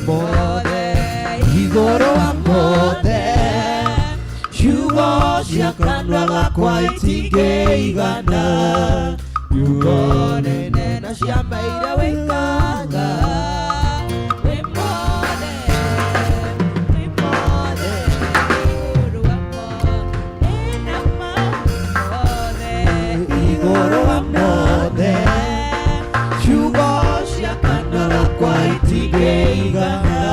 Mothe igoro wa mothe Shugo shiakandwa gakwa itingeigana Yugo nene na shiambaira wikanga Igoro wa mothe Shugo shiakandwa gakwa itingeigana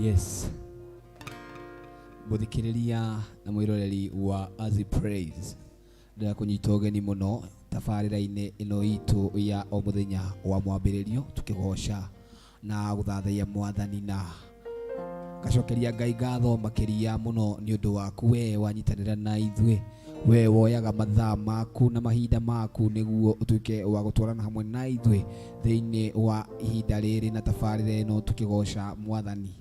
Yes. Muthikiriria na mwiroreri wa Azi Praise nda kunyitogeni muno tafarira-ini ino itu ya o muthenya wa mwambiririo tukigosha na guthathaiya mwathani na gacokeria Ngai ngatho makiria muno ni undu waku we wanyitanira na ithue we woyaga mathaa maku na mahinda maku niguo utuike wa gutwarana hamwe na ithue thiini wa ihinda riri na tafarira ino tukigosha mwathani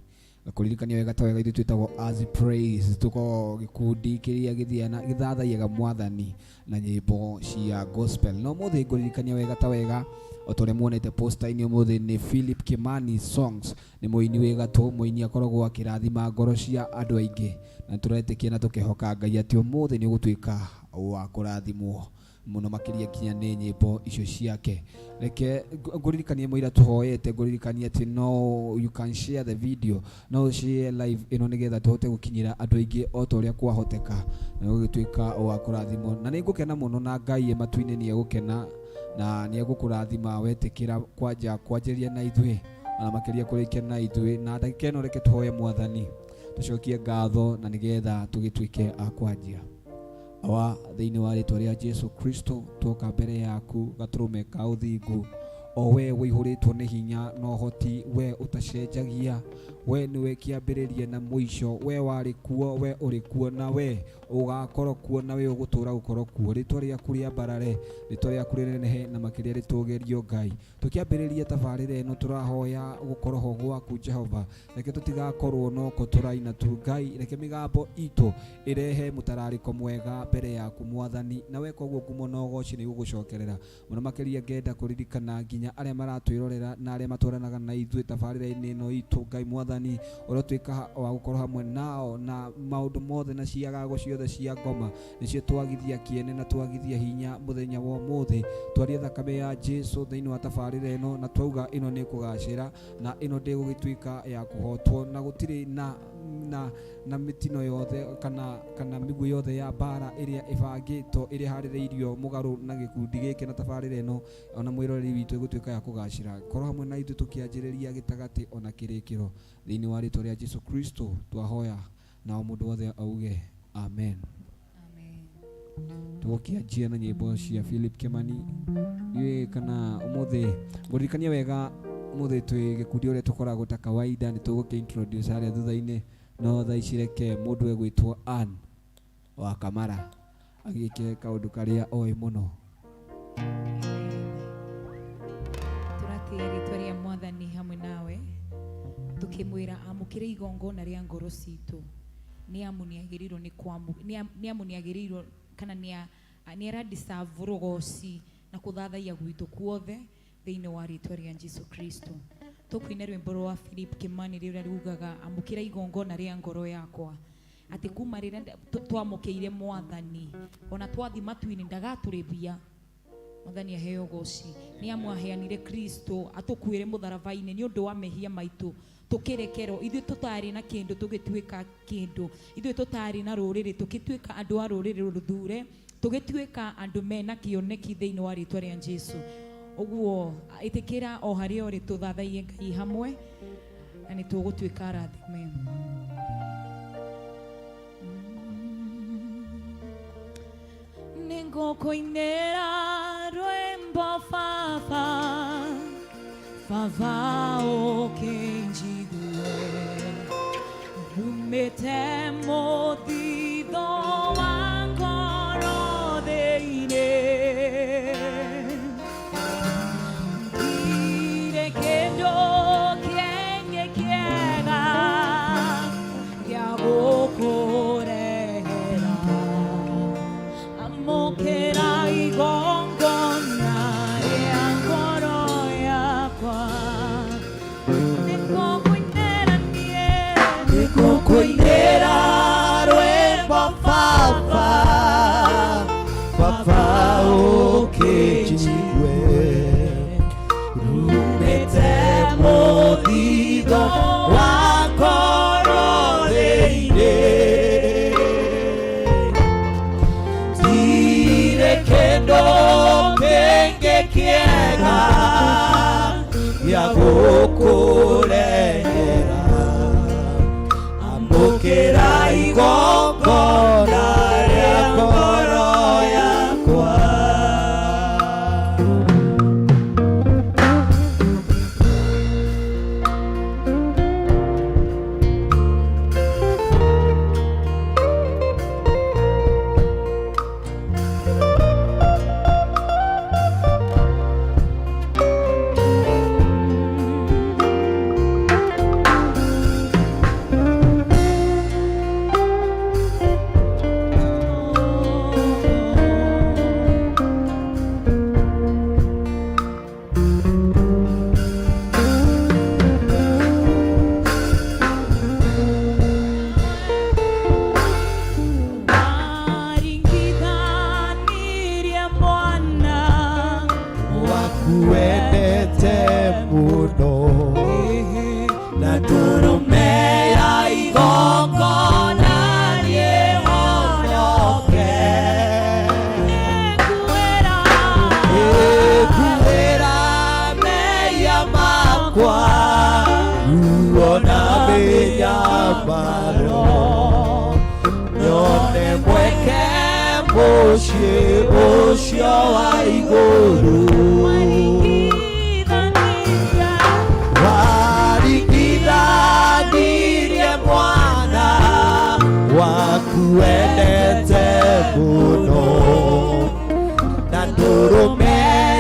gakuririkania wega ta wega ithu twitagwo Azi Praise tuko gikundi kiria githiana githathaiyaga mwathani na nyimbo cia gospel no muthi nguririkania wega ta wega otore muonete poster-ini umuthi ni Philip Kimani Songs ni muini wega tu muini akoragwo akirathima ngoro cia andu aingi na turetikia na tukihoka Ngai ati umuthi ni ugutuika wa kurathimwo muno makiria kinya ni nyimbo icio ciake reke nguririkanie muira tuhoete nguririkanie ati no you can share the video no share live ino nigetha tuhote gukinyira andu aingi o ta uria kwahoteka na gugituika wa kurathimwo na ningukena muno na Ngai matu-ini ni egukena na ni egukurathima wetikira kwanja kwanjiria na ithue na makiria kurikia na ithue na ndagika ino reke tuhoye mwathani tucokie ngatho na nigetha tugituike akwanjia awa thiini wa ritwa ria Jesu Kristo tuoka mbere yaku gaturume ka uthingu o we wihuritwo ni hinya no hoti we utacenjagia we niwe kiambiririe na muico we wari kuo we uri kuo na we ugakorwo kuo na we ugutura gukorwo kuo ritwa riaku ria barare ritwa riaku rinenehe na makiria ritugerio Ngai tukiambiririe tabarire ino turahoya gukorwo ho gwaku Jehova reke tutigakorwo no ko turaina tu Ngai reke migambo itu irehe mutarariko mwega mbere yaku mwathani na we koguo ngumo no goci ni ugucokerera muno makiria ngenda kuririkana nginya aria maratwirorera na aria matwaranaga na ithue tabarire-ini ino itu Ngai mwathani urotuika wa gukorwo hamwe nao na maundu mothe na ciagago ciothe cia ngoma nicio twagithia kiene na twagithia hinya muthenya wa umuthi twaria thakame ya Jesu thiini wa tabarire ino na twauga ino ni kugacira na ino ndigugituika ya kuhotwo na gutiri na na mitino yothe kana migu yothe ya bara iria ibangitwo iri haririirio mugaru na gikundi giki na tabarire ino ona mwiroreri witu gutuika ya kugacira korwo hamwe na ithu tukianjiriria gitagati ona kirikiro thiini wa ritwa ria Jesu Kristo twahoya na o mundu wothe auge amen. Tukianjia na nyimbo cia Philip Kimani iwe kana umuthi ngurikania wega umuthi twi gikundi uria tukoragwo ta kawaida ni tuguki introduce haria thutha-ini no tha icireke mundu egwitwo Ann wa Kamara agike kaundu karia oi muno. Turatia ritwa ria Mwathani hamwe nawe tukimwira amukire igongona ria ngoro citu ni amu niagirirwo ni amu niagirirwo kana ni ara deserve rogoci na kuthathaia gwitu kuothe thiini wa ritwa ria Jesu Kristo. Tukwine rwimbo rwa Philip Kimani riria rugaga amukira igongona ria ngoro yakwa ati kuma riria twamukiire Mwathani ona twathi matu-ini ndagaturithia Mwathani aheo goci ni amu aheanire Kristo atukwire mutharaba-ini ni undu wa mehia maitu tukirekero ithu tutari na kindu tugituika kindu ithu tutari na ruriri tukituika andu a ruriri ruthure tugituika andu mena kioneki thiini wa ritwa ria Jesu. Uguo itikira o haria uri tuthathaie Ngai hamwe na ni tugutuika rathime. Ningukuinira rwimbo Baba Baba ukinjigue rumite muthitho wa ngoro thiini ngire kindu kienge kiega gia gukurehera amukira igongona ria ngoro yakwa nikukuinira rwimbo Baba Baba ukinjigue rumite muthitho wa ngoro thiini ngire kindu kingi kiega gia gukurehera amukira igongona ria ngoro yakwa. Kuendete muno na ndurume ya igongona niehonoke ekuera meya makwa uona menyamaro nyone mweke muciĩ ũcio wa igũrũ waringithanirie mwana waku wendete mũno na ndũrũme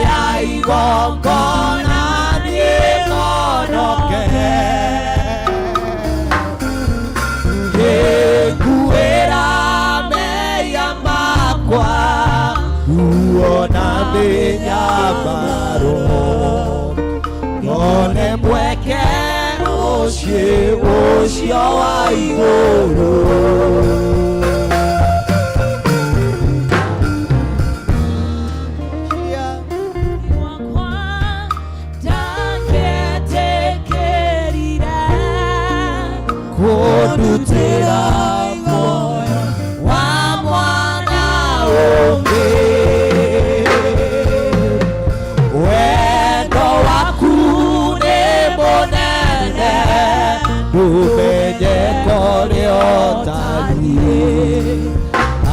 ya igongona nĩhonoke ngĩkuĩra meya makwa uona mĩnyamaro nyone mweke ũcio wa igũrũ kũndutĩra muoyo wa mwana ũngĩ. Wendo waku nĩ mũnene, ndũmenyeka ũrĩa ũtariĩ.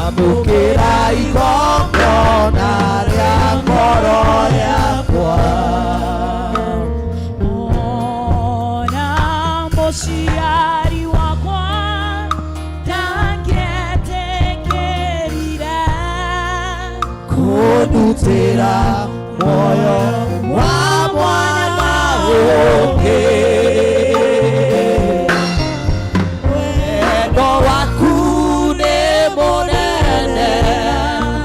Amũkĩra igongona rĩa ngoro yakwa. Ona mũciari wakwa ndangĩetĩkĩrire kũndutĩra muoyo wa mwana ũngĩ. Wendo waku nĩ mũnene,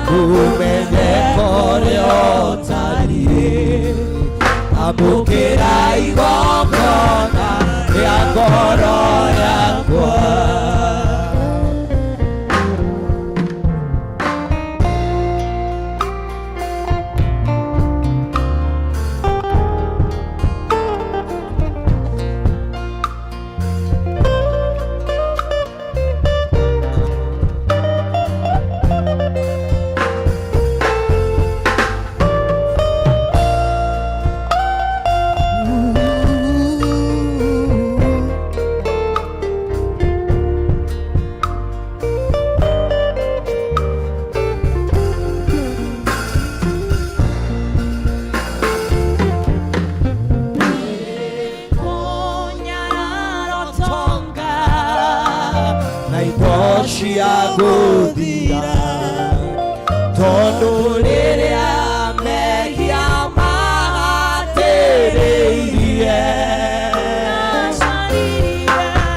ndũmenyeka ũrĩa ũtariĩ. Amũkĩra igongona rĩa ngoro yakwa. Cia gũthira tondũ rĩrĩa mehia mahatĩrĩirie,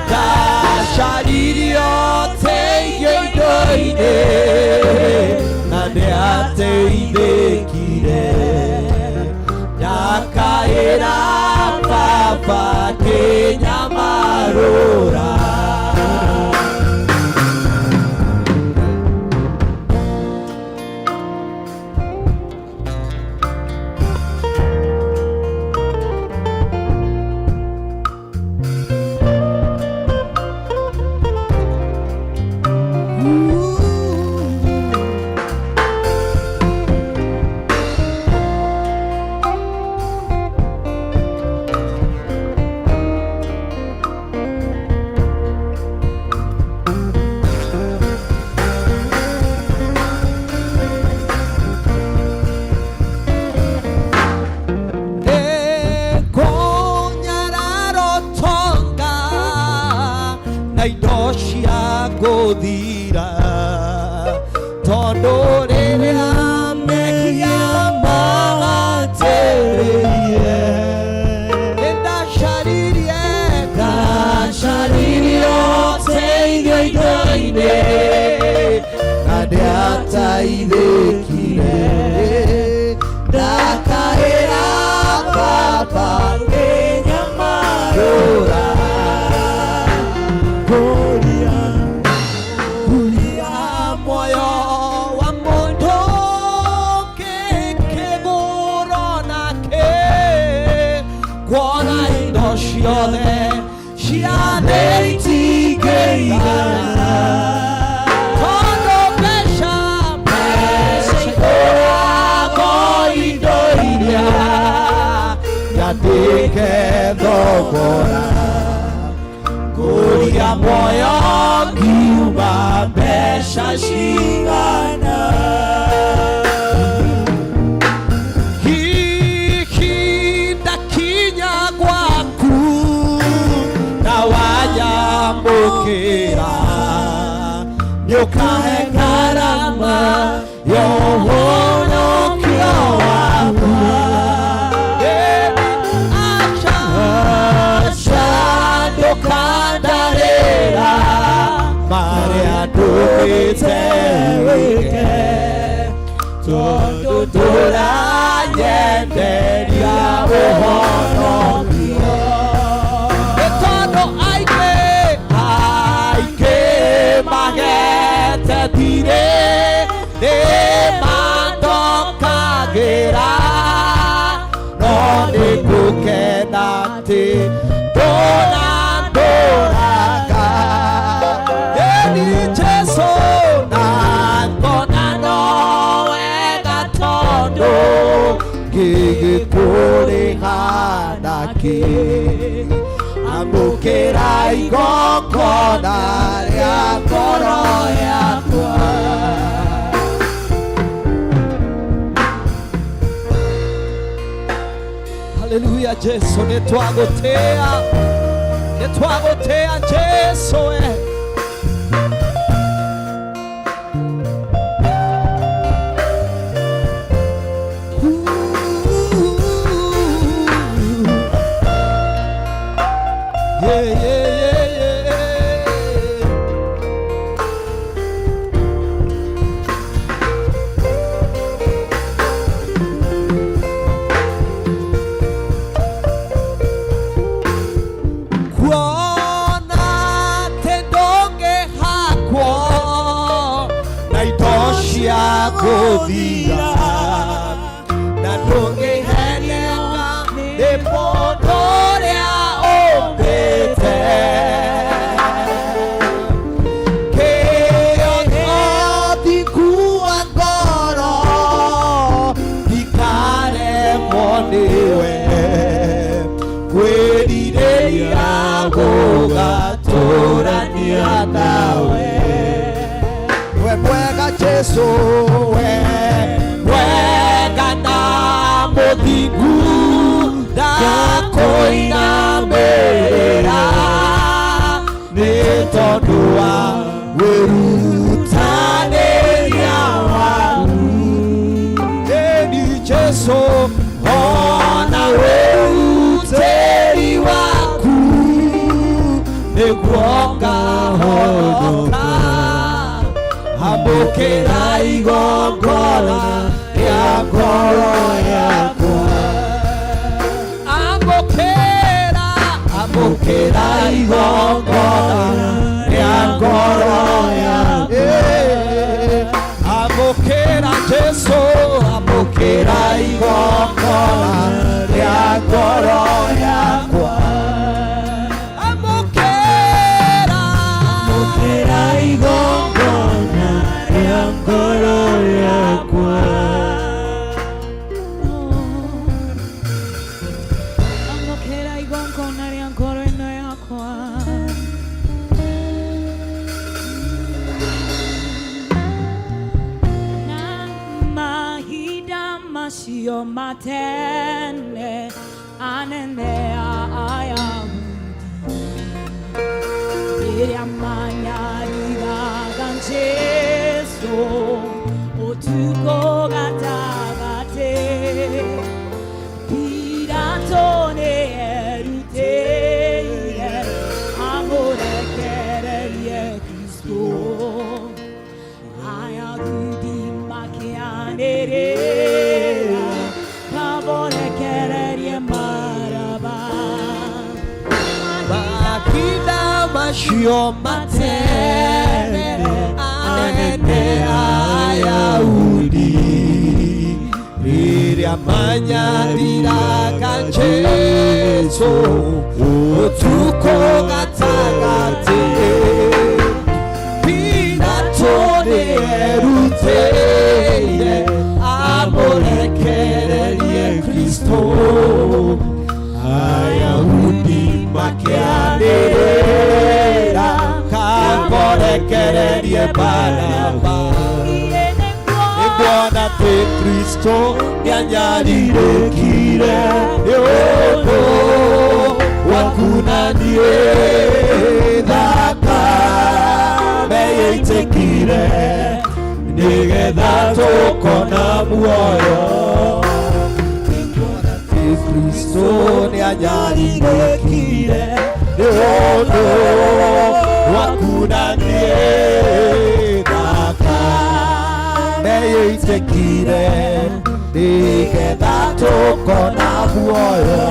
ndacaririe ũteithio indo-inĩ na nĩateithĩkire. Ndakaĩra Baba kĩnyamarũra. Indo cia gũthira tondũ rĩrĩa mehia mahatĩrĩirie. Ndacaririe ũteithio indo-inĩ na nĩateithĩkire. Ndakaĩra Baba kĩnyamarũra. Kuria moyo wa mũndũ kĩkĩgũrwo nake, kuona indo ciothe cia thĩ itingĩigana. Tondũ mbeca igũragwo indo iria nyandĩke thogora. Kuria moyo ngiuga mbeca cigana. Hihi ndakinya gwaku na wanyamũkĩra, nĩũkahe ngarama ya ũhonokio wakwa. Ndũkandarĩra marĩa ndũĩte wĩke, tondũ ndũranyenderia ũhonokio. Nĩ tondũ aingĩ magete thirĩ nĩmandokagĩra, no nĩngũkena atĩ ndũnandũraga igongona rĩa ngoro yakwa. Haleluya Jesu, nĩtwagũtĩĩa Jesu we. Gũthira na ndũngĩheneka nĩ mũndũ ũrĩa ũmbĩte. Kĩo thikuwa ngoro ndikaremwo nĩwe kwĩrirĩria gũgatũrania nawe. We mwega Jesu we mwega na mũthingu ndakwĩinamĩrĩra nĩ tondũ wa wĩrutanĩria waku. Ĩni Jesu ona wĩrutĩri waku nĩguo ngahonoka. Amũkĩra igongona rĩa ngoro yakwa. Amũkĩra igongona rĩa ngoro yakwa. Amũkĩra Jesu, amũkĩra igongona rĩa ngoro yakwa. Amũkĩra igongona rĩa ngoro yakwa. Amũkĩra igongona rĩa ngoro ĩno yakwa. Na mahinda macio matene anene a Ayahudi rĩrĩa manyariiraga Jesu ũtukũ gatagatĩ, Pilato nĩerutĩire amũrekererie Kristo. Ayahudi makĩanĩrĩra kamũrekererie Baraba. Mahinda macio matene anene a Ayahudi rĩrĩa manyariraga Jesu ũtukũ gatagatĩ, Pilato nĩerutĩire amũrekererie Kristo. Ayahudi makĩanĩrĩra kamũrekererie Baraba. Nĩguona atĩ Kristo nĩanyarirĩkire nĩ ũndũ waku na niĩ, thakame yaitĩkire nĩgetha tũkona muoyo. Kristo nĩanyarirĩkire nĩ ũndũ waku na niĩ, thakame yaitĩkire nĩgetha tũkona muoyo.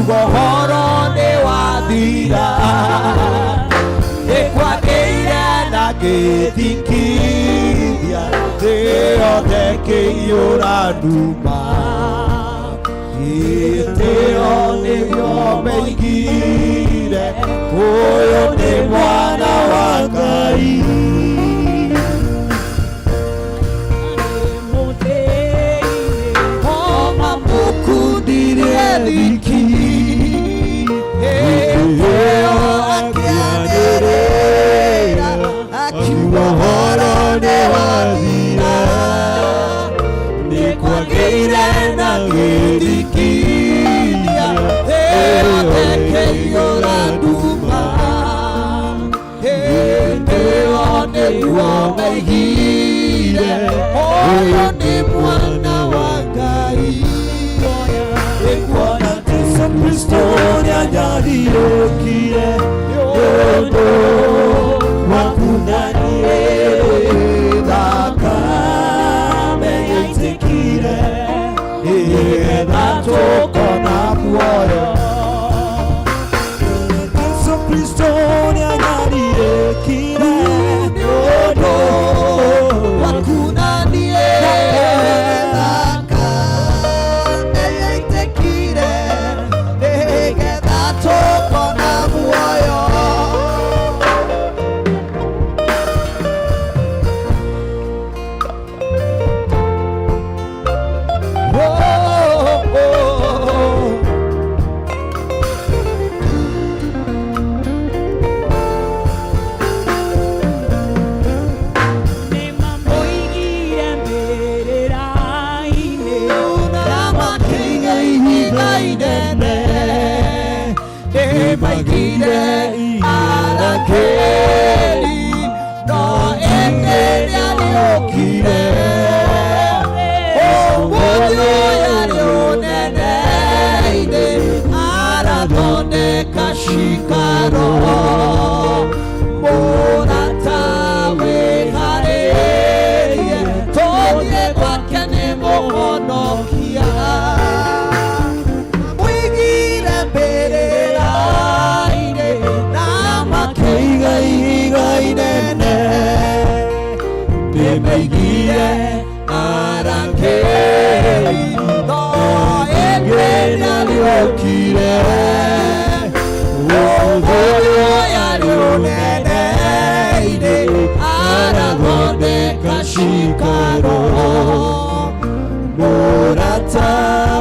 Horo ni wathira Nikwageire na githikithia Thiothe kĩiyũra nduma Gĩtĩo nĩgĩo meigire Ũyũ nĩ mwana wa Ngai Oma mũkundirie thiki Gĩtĩo akĩanĩrĩra Akiuga ũhoro nĩ wathira Nikwageire na gĩthikithia Thiothe kĩiyũra nduma Gĩtĩo nĩguo meigire Ũyũ nĩ mwana wa Ngai Nĩkuona Jesũ Kristo nĩanyariũkire Nĩũndũ waku na niĩ thakame yaitĩkire nĩgetha tũkona muoyo Jesũ Kristo nĩanyariũkire nĩũndũ waku na niĩ thakame yaitĩkire nĩgetha tũkona muoyo Maigire arakeri no enderi aliokire Omudio yari uneneine arathondeka shikaro Mũrata wĩharĩrie tũthiĩ gwake nĩ mũhonokia Mwĩgire mbĩrĩra Nĩmaigire arakeri no enderi aliokire Ũguo yarĩ ũneneine arathondeka shikaro Mũrata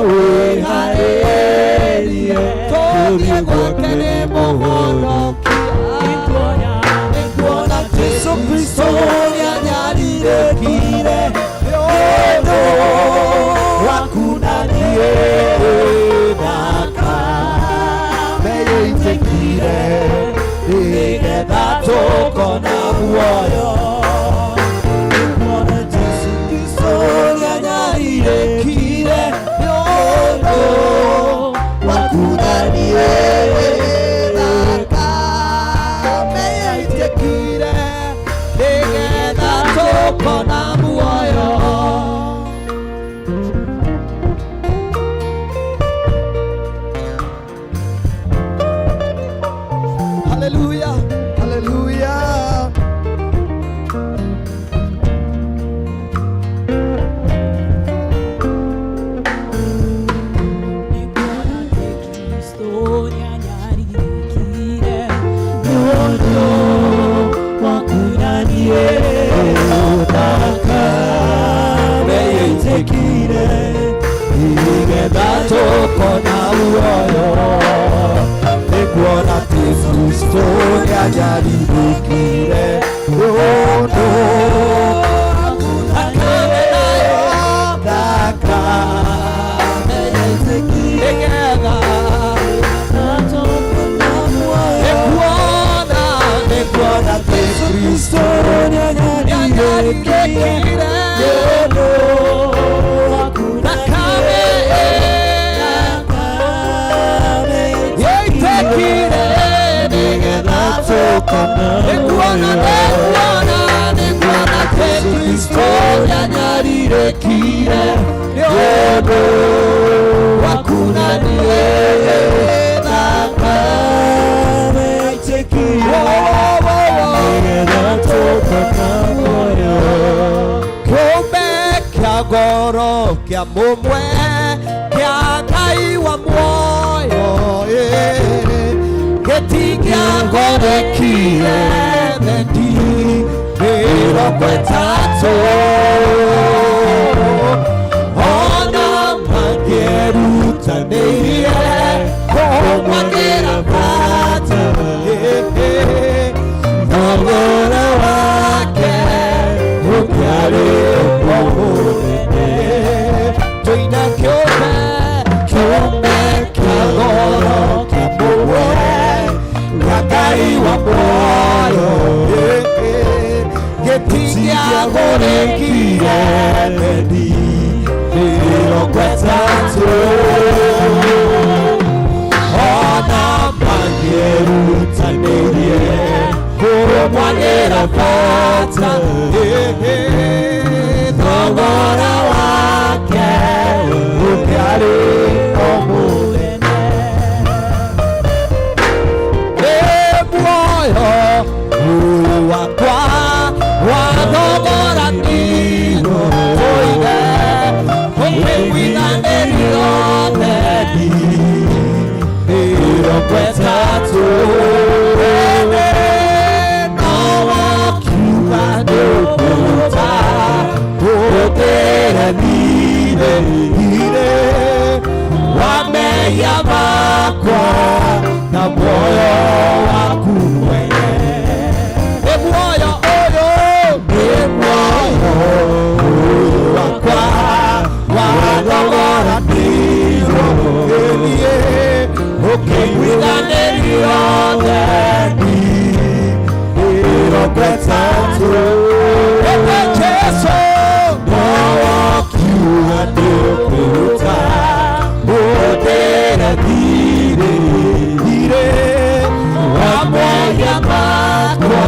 wĩharĩrie tũthiĩ gwake nĩ mũhonokia Nĩkuona Jesũ Kristo nĩanyariũkire nĩũndũ waku na niĩ thakame yaitĩkire nĩgetha tũkona muoyo Nĩkuona Jesũ Kristo nĩanyariũkire nĩũndũ waku na niĩ thakame yaitĩkire nĩgetha tũkona muoyo Hallelujah, hallelujah Tũkona muoyo nĩkuona Jesũ Kristo nĩanyariũkire nĩũndũ thakame nayo thakame yaitĩkire nĩgetha tũkona muoyo nĩkuona Jesũ Kristo nĩanyariũkire nĩũndũ Nĩkuona Jesũ Kristo nĩanyariũkire nĩũndũ waku na niĩ kia mũmwe kia Ngai wa muoyo gĩtingĩagorekire thendi mĩrongo ĩtatũ ona mangĩerutanĩirie kũmwagĩra bata thogora wake ũkĩarĩ o mũnene tũina kĩũmbe kia goro kia mũmwe kia Ngai wa muoyo gĩtingĩagorekire thendi mĩrongo ĩtatũ ona mangĩerutanĩirie kũmwagĩra bata thogora wake ũkĩarĩ o mũnene muoyo wakwa wathogoranirwo tũire ũkĩiguithanĩrio thendi mĩrongo ĩtatũ no wakiuga ndũkũruta ũtĩranire wa mehia makwa na muoyo waku mwene muoyo ũyũ wakwa wathogoranirwo ũkĩiguithanĩrio thendi mĩrongo ĩtatũ ĩwe Jesũ no wakiuga ndũkũruta ũtĩranire wa mehia makwa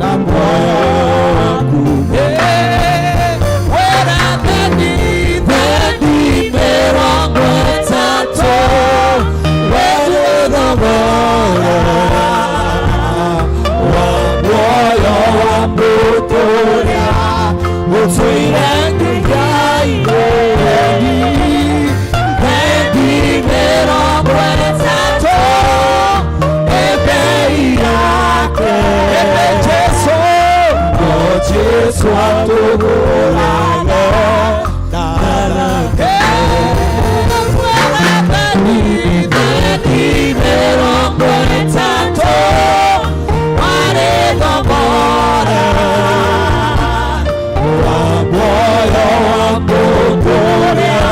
na muoyo waku wera thendi mĩrongo ĩtatũ were thogora wa muoyo wa mũndũ ũrĩa ũtũire Ngai thendi mĩrongo ĩtatũ ebei yake Jesũ atũgũraga thendi mĩrongo ĩtatũ warĩ thogora wa muoyo wa mũndũ ũrĩa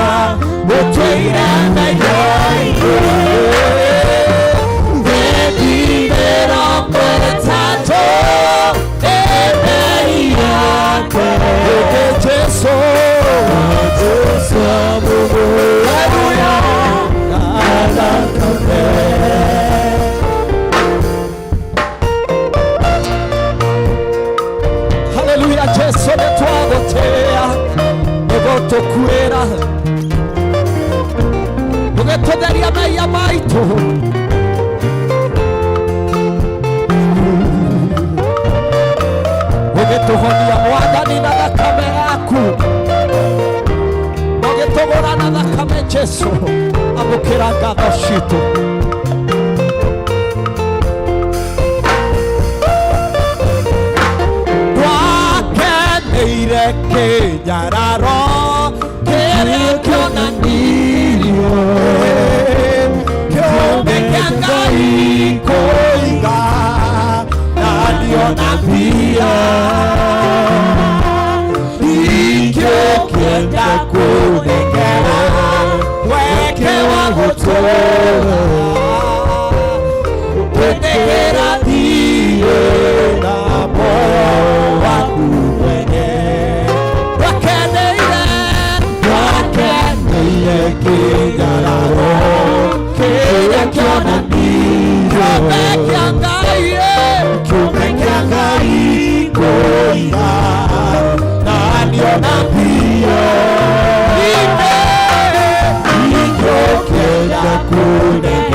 ũtũire Ngai thendi mĩrongo ĩtatũ ebei yake Jesũ haleluya Jesũ nĩtwagũtĩĩa nĩgũtũkuĩra ũgĩtũtheria mehia maitũ ũgĩtũhonia Mwathani na thakame yaku ũgĩtũgũra na thakame Jesũ amũkĩra ngatho citũ twakeneire kĩnyararo kĩrĩa kĩonanirio kĩũmbe kĩa Ngai kũiga na ndiona mbia ingĩkĩenda kũnengera weke wa gũtũũra kũnengera thiĩ na muoyo waku mwene twakeneire kĩnyararo kĩrĩa kĩonanirio kĩũmbe kĩa Ngai kũiga na ndiona mbia ingĩkĩenda kũnengera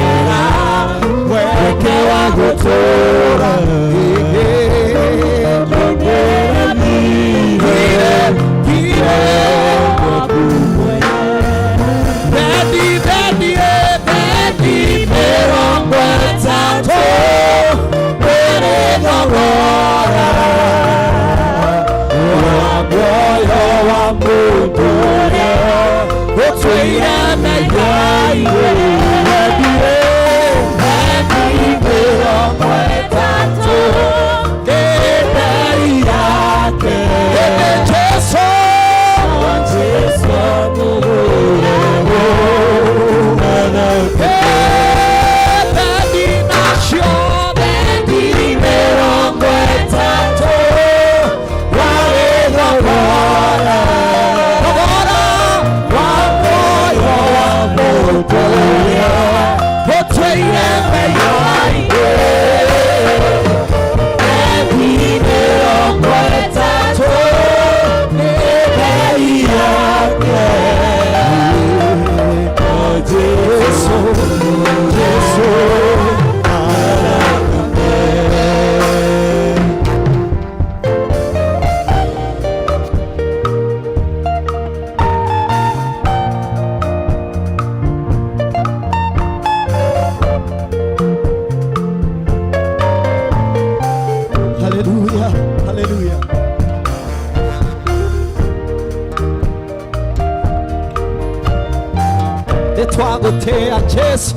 Netwagotea Jesu,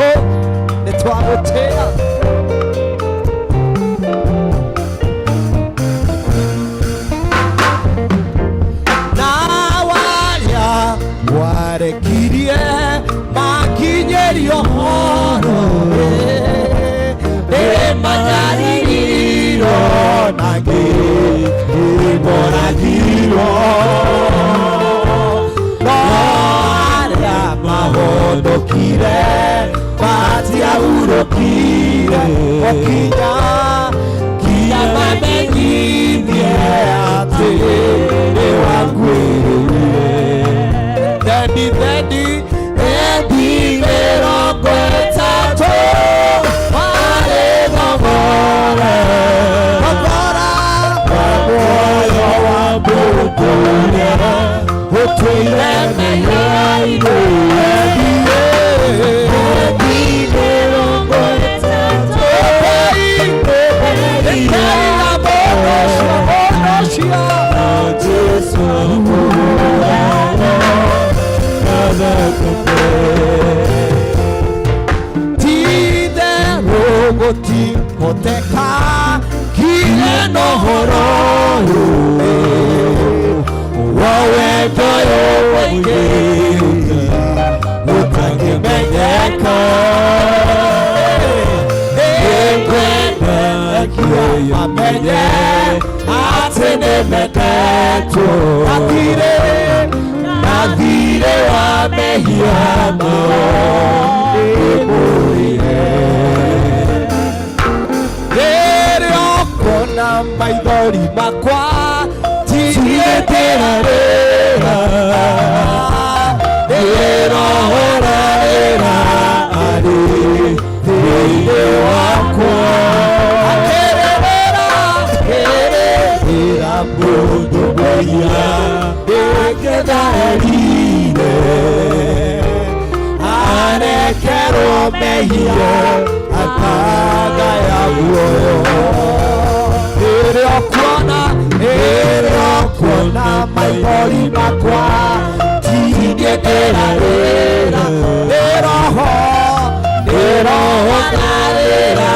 netwagotea nawaya warekirie makinyerio horo manyaririro nagi iboragiro mahondokire matiahurokire okinya kinya mamenyithie atĩ nĩ wangwĩrĩire thendi mĩrongo ĩtatũ warĩ thogora wa muoyo wa mũndũ ũrĩa ũtũire mĩhĩa-inĩ Hoteka kile no hororu wawe toyo wenge utange menyeka ekwenda kia amenye atene meketo nadhire wa mehiyama na maithori makwa tigĩtĩrarĩra nĩrohorarĩra arĩ thĩinĩ wakwa akĩrĩrĩra mũndũ mũira ĩngĩtharĩire arekerwo mehia akagaya muoyo kuona maithori makwa tingĩtĩrarĩra nĩrohorarĩra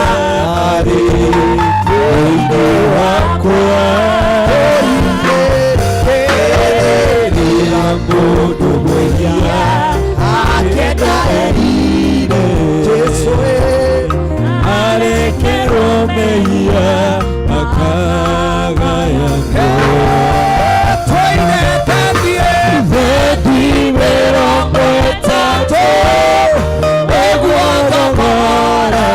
arĩ thĩinĩ wakwa rĩrĩa mũndũ mũira akĩndaherire Jesũ arekerwo mehia akagaya mĩrongo ĩtatũ nĩguo thogora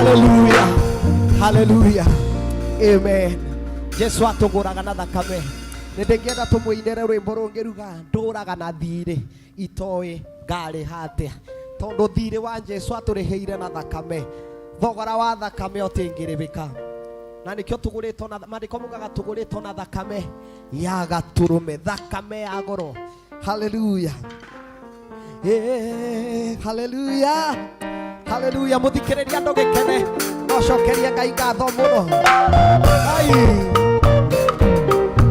Haleluya, haleluya, amen. Jesu atuguraga na thakame. Nindingienda tumuinire rwimbo rungiruga nduraga na thiri itoi ngari hatia, tondu thiri wa Jesu aturiheire na thakame. Thogora wa thakame utingiribika, na nikio tuguritwo na mandiko mugaga tuguritwo na thakame ya gaturume, thakame ya goro. Haleluya, haleluya, haleluya. Muthikiriria ndugikene, no cokeria Ngai ngatho muno. Ai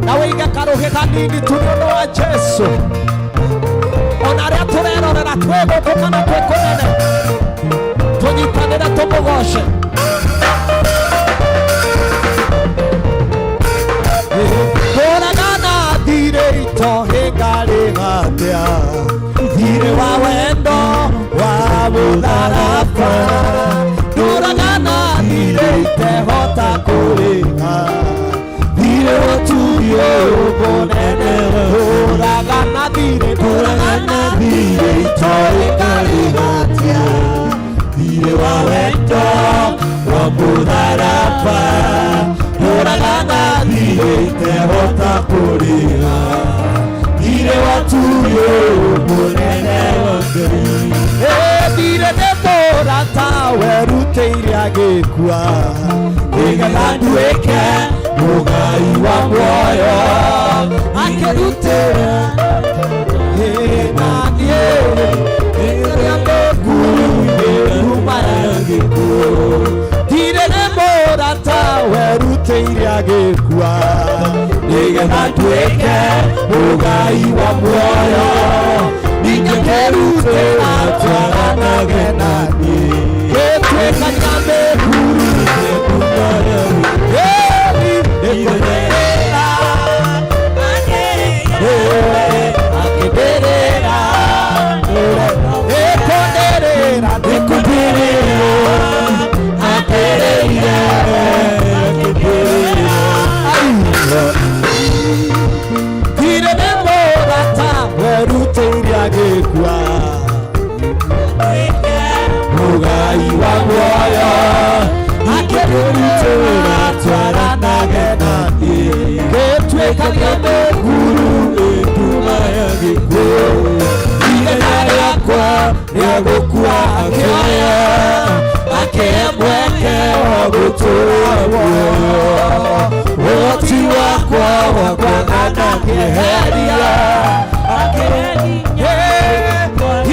na wiga karuhe kanini tu nĩ ũndũ wa Jesu. Ona arĩa tũrerorera twĩgũthũka na twĩkũnene, tũnyitanĩre tũmũgoce. Ndũraga na thirĩ itohĩngarĩ hatia, thirĩ wa wendo wa mũtharaba. Ndũraga na thirĩ itehota kũrĩha, thirĩ ũturio mũnene. Ndũraga na thirĩ itohĩngarĩ hatia, thirĩ wa wendo wa mũtharaba. Ndũraga na thirĩ itehota kũrĩha, thirĩ ũturio mũnene wa Ngai. Thirĩ nĩ mũrata werutĩire agĩkua, nĩgetha nduĩke mũgai wa muoyo. Akĩrutĩra na niĩ rĩrĩa mbĩkuru-inĩ kuma ya gĩkuũ. Thirĩ nĩ mũrata werutĩire agĩkua, nĩgetha nduĩke mũgai wa muoyo. Ningĩ akĩrutĩra twaranage na niĩ, gĩtuĩkaga mbĩkuru-inĩ kuma ya gĩkuũ. Thirĩ nĩ mũrata werutĩire agĩkua, mũgai wa muoyo. Akĩrutĩra twaranage na niĩ, gĩtuĩkaga mbĩkuru kuma ya gĩkuũ. Ithenya rĩakwa rĩa gũkua akĩoya, akĩhe mweke wa gũtũũra muoyo. Ũhoti wakwa wa kwagana akĩeheria,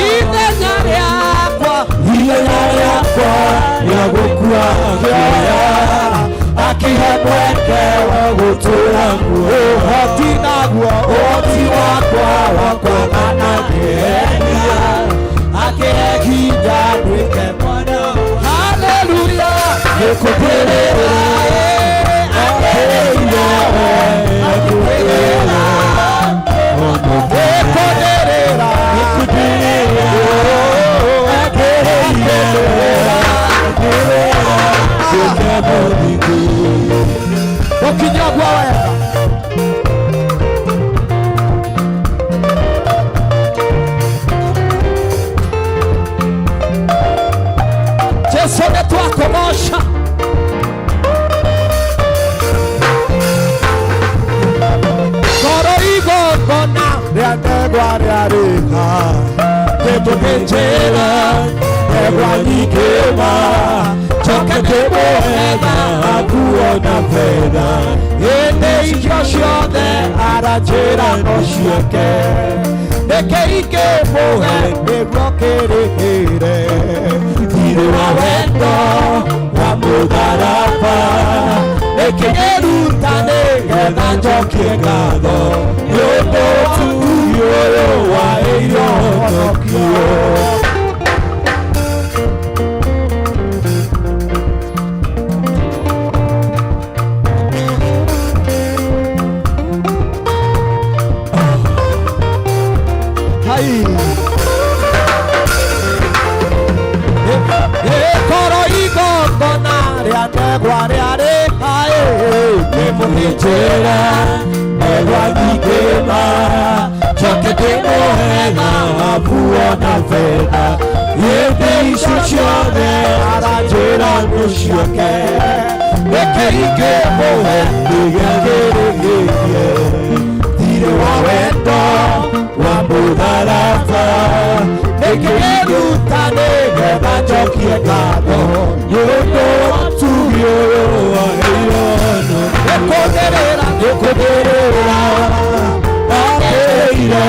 ithenya rĩakwa rĩa gũkua akĩoya, akĩhe mweke wa gũtũũra muoyo. Ũhoti wakwa wa kwagana akĩeheria, akĩhe hinya nduĩke mwana. Haleluya, nĩkũndĩrĩra Okinyagwa wega. Jesu nĩtwakũgoca. Ngoro igongona rĩa ndegwa rĩarĩha, ndĩmũthĩnjĩra ndegwa nyingĩma, njoke ndĩmũhetha nguo na betha. Hĩndĩ icio ciothe aranjĩra no ciĩke, nĩkĩ ingĩmũhe nĩguo kĩrĩhĩre. Thirĩ wa wendo wa mũtharaba, nĩkĩ ngĩruta nĩgetha njokie ngatho, nĩũndũ ũtugi ũyũ waheirwo ũhonokio. Ngoro igongona rĩa ndegwa rĩarĩha, ndĩmũthĩnjĩra ndegwa nyingĩma, njoke ndĩmũhetha nguo na betha. Hĩndĩ icio ciothe aranjĩra no ciake nĩkĩingĩ mũhe nĩgĩagĩrĩgĩrie thirĩ wa wendo wa mũtharaba nĩkĩruta nĩgetha njokie ngatho nĩũndũ tugi ũyũ waheirwo nĩkũndĩrĩra athĩire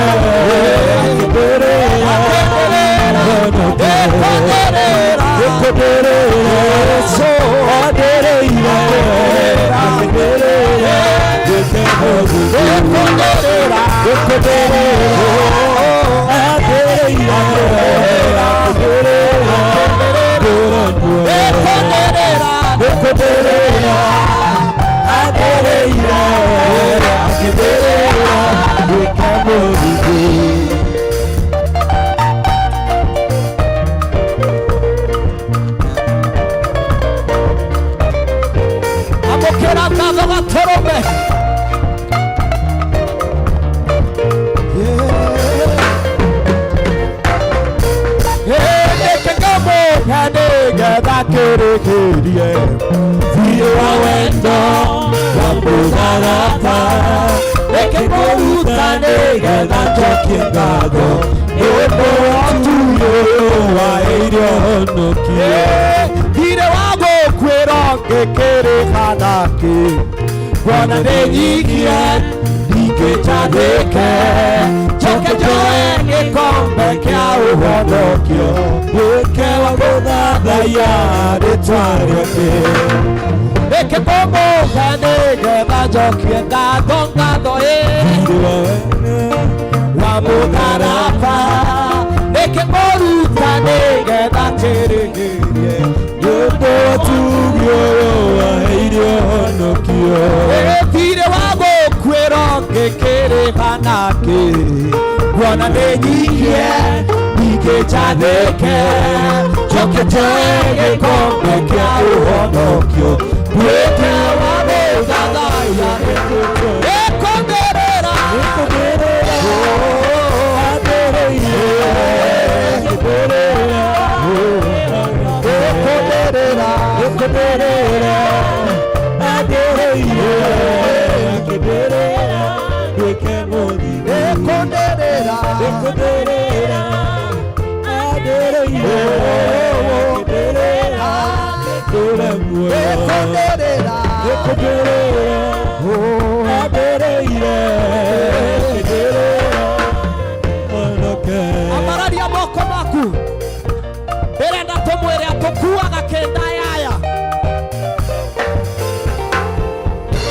amukĩra ngatho gatũrũme nĩkĩngamũhe nĩgetha kĩrĩkĩrie thiĩ wa wendo wa mũtharaba nĩkĩkũruta nĩgetha njokie ngatho nĩũndũ tugi ũyũ waheirwo honokie thirĩ wa gũkwĩra ngĩkĩrĩha nakĩ kuona nĩnyikie ndingĩnjathĩke njoke njoe gĩkombe kĩa ũhonokio nduĩke wa gũthathaiya rĩtwa rĩake nĩkĩkũmũhe nĩgetha njokie ngatho wa mũtharaba nĩkĩmũruta nĩgetha kĩrĩgĩrie nĩũndũ tugi ũyũ waheirwo honokio thirĩ wa gũkwĩra ngĩkĩrĩha nakĩ kuona nĩnyikie ndingĩnjathĩke njoke njoe gĩkombe kĩa ũhonokio nduĩke wa gũthathaiya nĩkũndĩrĩra amararia moko maku ndĩrenda tũmwĩre atũkuaga kĩndayaya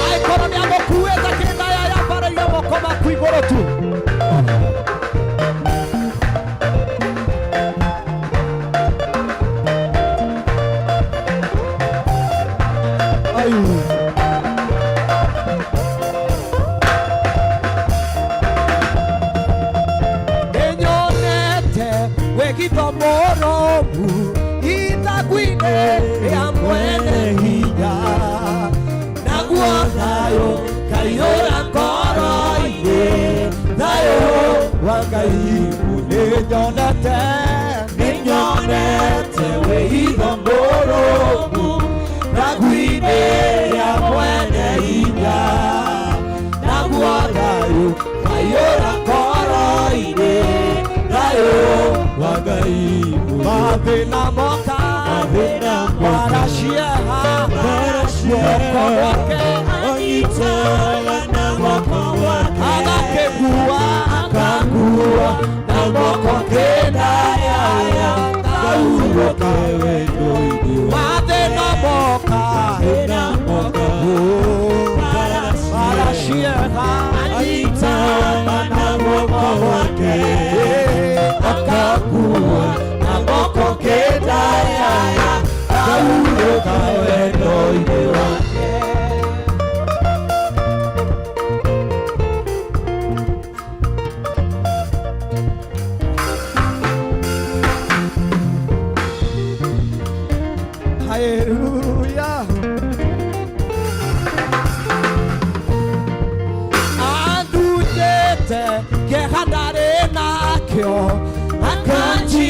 angĩkorwo nĩ agũkuĩte kĩndayaya ambararia moko maku igũrũ tu nĩnyonete wĩgitho mũrũmu ithagu-inĩ rĩa mwene hinya naguo thayũ kaiyũra ngoro-inĩ thayũ wa Ngai nĩnyonete wĩgitho mũrũmu ithagu-inĩ rĩa mwene hinya naguo thayũ kaiyũra ngoro-inĩ thayũ wa Ngai mathĩna moka maracieha moko gwake anyitaga na moko gwake agakĩgua na moko kĩndayaya kaurũke wendo-inĩ mathĩna moka maracieha anyitaga na moko gwake akagua na moko kĩndayaya kaurũka wendo-inĩ wake Hallelujah. Andujete kehandare nakyo akanji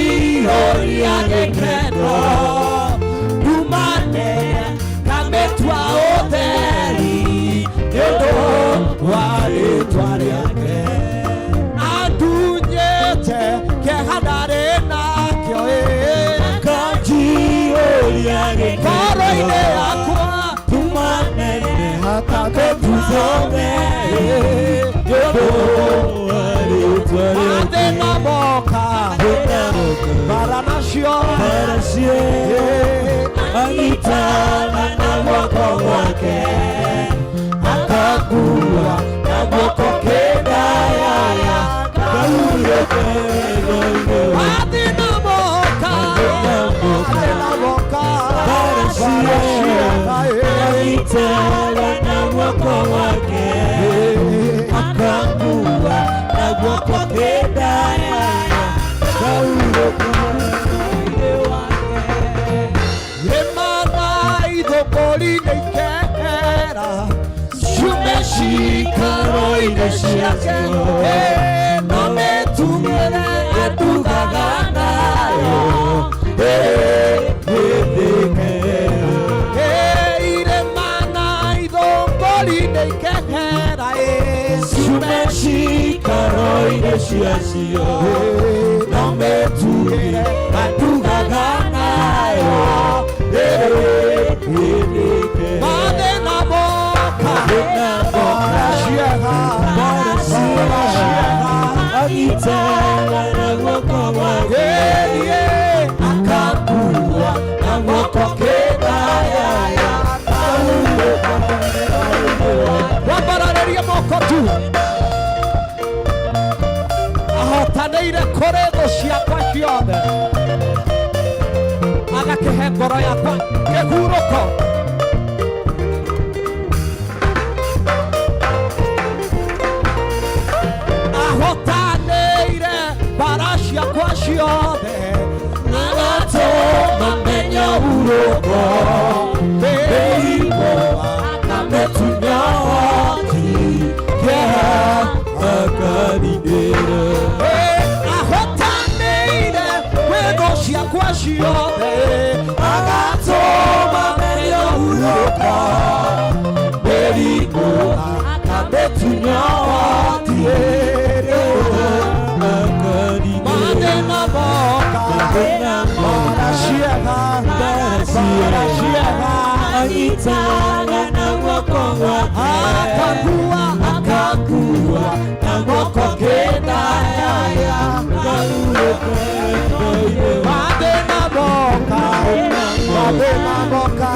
oria gekeno dumane ngoro-inĩ yakwa tumanene hakabe tuzome mathĩna moka mbara nacio anyitana na guoko gwake akakua na guoko kĩndaya mathĩna moka anyitana na guoko gwake akakua na guoko kĩndaya Shikaroine ciake no metumire andugaga nayo irema na ithongori-inĩ ikehera ciume cikaroine ciacio no metumire andugaga nayo mathĩna moka anyitana na guoko gwake akakua na guoko kĩndaya wambararĩrie moko tu ahotanĩire kũrĩ thũ ciakwa ciothe agakĩhe ngoro yakwa kĩhurũko ahotanĩire mbara ciakwa ciothe agatũma menye hurũko mĩrimũ na mĩtunyoti kĩeha akaninĩra ahotanĩire kwĩ thũ ciakwa ciothe agatũma menye hurũko mĩrimũ na mĩtunyoti mathĩna moka maraciega anyitana na guoko gwake akakua na guoko kĩndaya mathĩna moka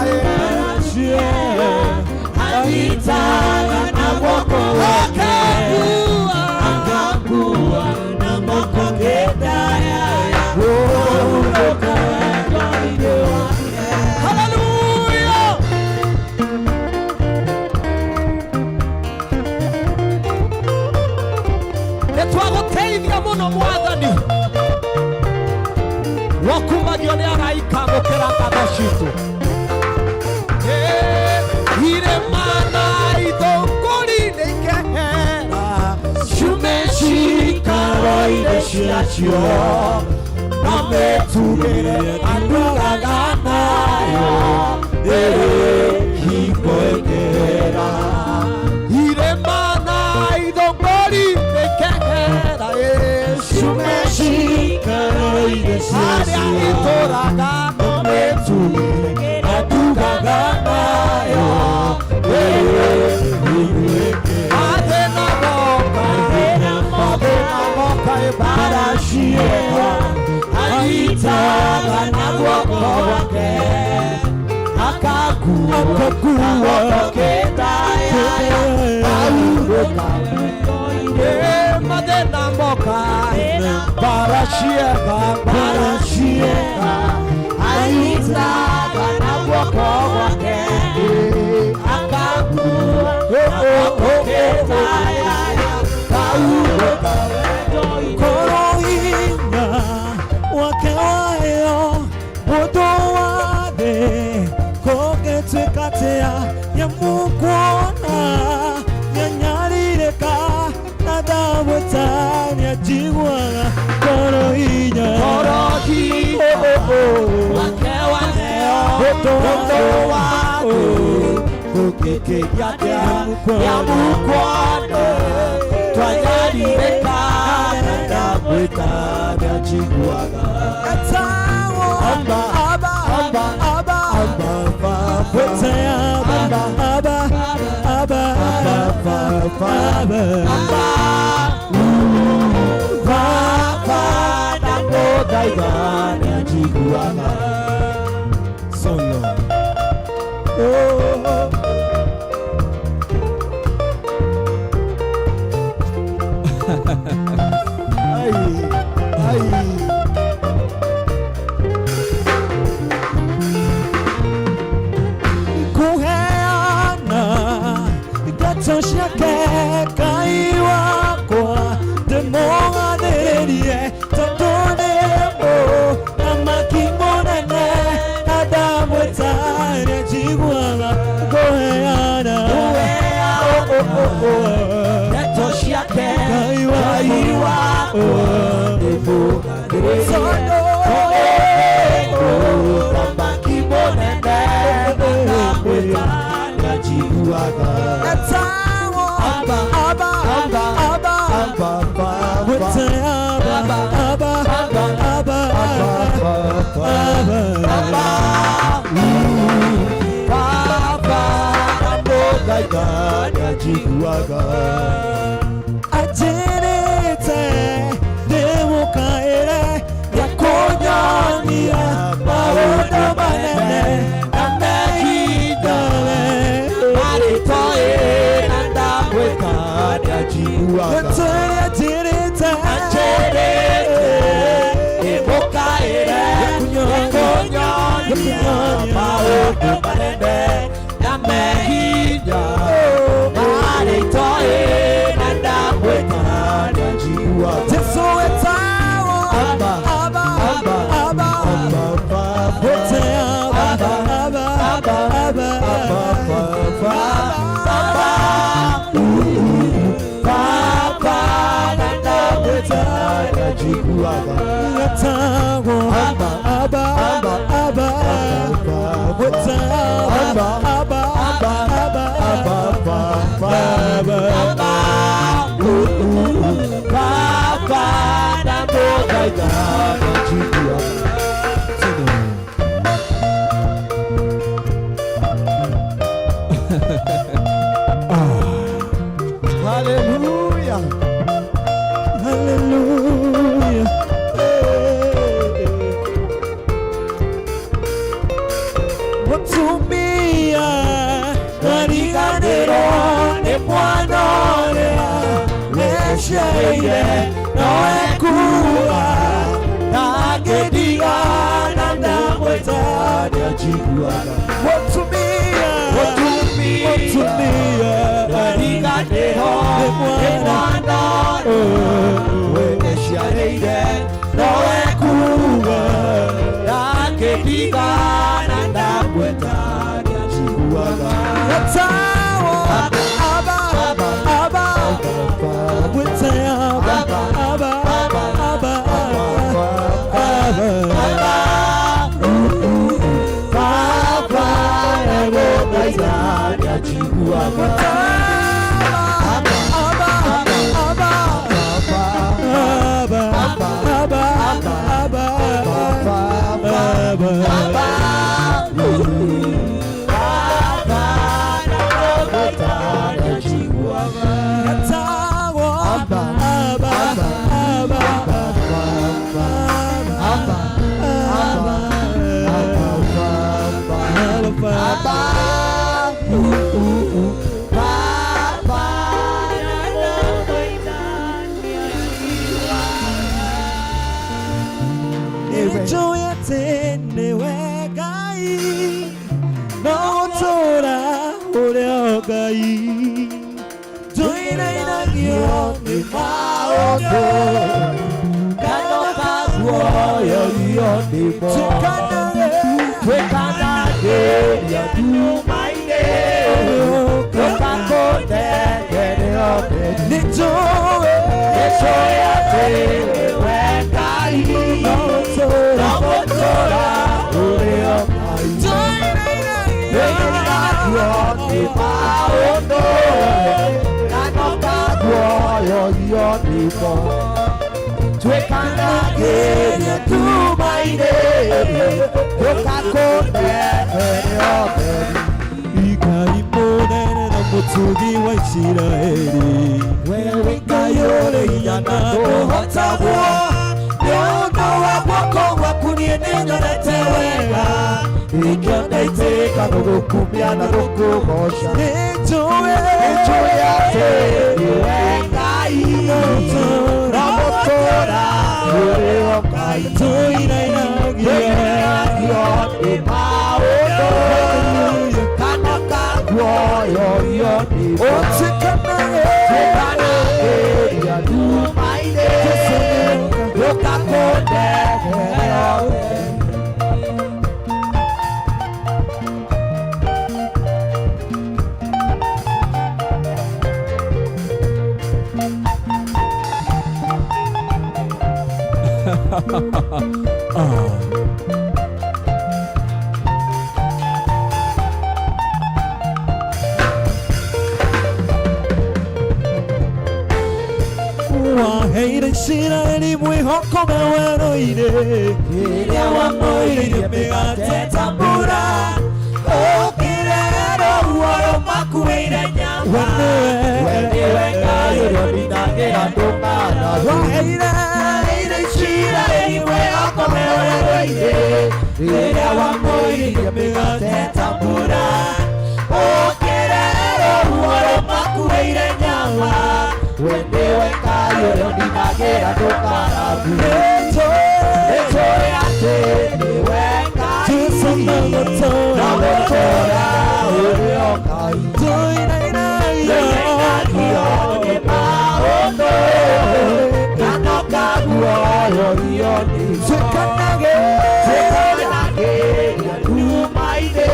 anyitana na guoko gwake akakua na guoko kĩndaya Hallelujah. Nĩtwagũteithia mũno Mwathani wakumagio nĩ araika gũkĩra ngatho citũ irĩma na ithũngũri-inĩ ikehera ciume cikaroine ciacio no metumire andugaga nayo hingo ĩkĩhera irĩma na ithũngũri-inĩ ikehera ciume cikaroine arĩa ciacio itũraga no metumire andugaga nayo mathĩna moka baraciega anyitaga na guoko gwake akakua kĩndaya ahurũka mathĩna moka baraciega anyitaga na guoko gwake akakua kĩndaya ahurũka korohinya wake wayo mũndũ wothe kũngĩtuĩka atĩa nĩmũkuona nĩanyarirĩka na ndamwĩta nĩanjiguaga korohinya wake wayo mũndũ wake kũngĩkĩria atĩa nĩamũkuona twanyarirĩka na ndamwĩta nĩanjiguaga Aba Hallelujah. Hallelujah. Watumia waniganiro ni mwanorea neshaire noekua nagediga na ndamwetania jiguaga. Watumia waniganiro ni mwanorea neshaire noekua nagediga na ndamwetania jiguaga. Mutugi wa Israeli, wewe kayole yana dohatawo, yono wa wako wa kunienenya na tewega, ikionda iteka tũroka gũgũkumia na gũkũgoca nĩnjũĩ atĩ nĩwe Ngai na gũtũũra ũrĩ o Ngai tũinainagio nĩ maũndũ kana kaguoyorio nĩ ũtikanagĩria nduma-inĩ ũkakũndeherea waheire Isiraeli mwĩhoko werũ-inĩ rĩrĩa wamũrĩire mĩgate ta mbura ũkĩreherwo guoyo makuĩire nyama we nĩwe Ngai ũrĩa ũninagĩra ndũng'aragu waheire Isiraeli mwĩhoko werũ-inĩ rĩrĩa wamũrĩire mĩgate ta mbura ũkĩreherwo guoyo makuĩire nyama we nĩwe Ngai ũrĩa ũninagĩra ndũng'aragu nĩnjũĩ atĩ nĩwe Ngai na gũtũũra ũrĩ o Ngai tũinainagio nĩ maũndũ kana kaguoyorio nĩ twĩkanagĩria nduma-inĩ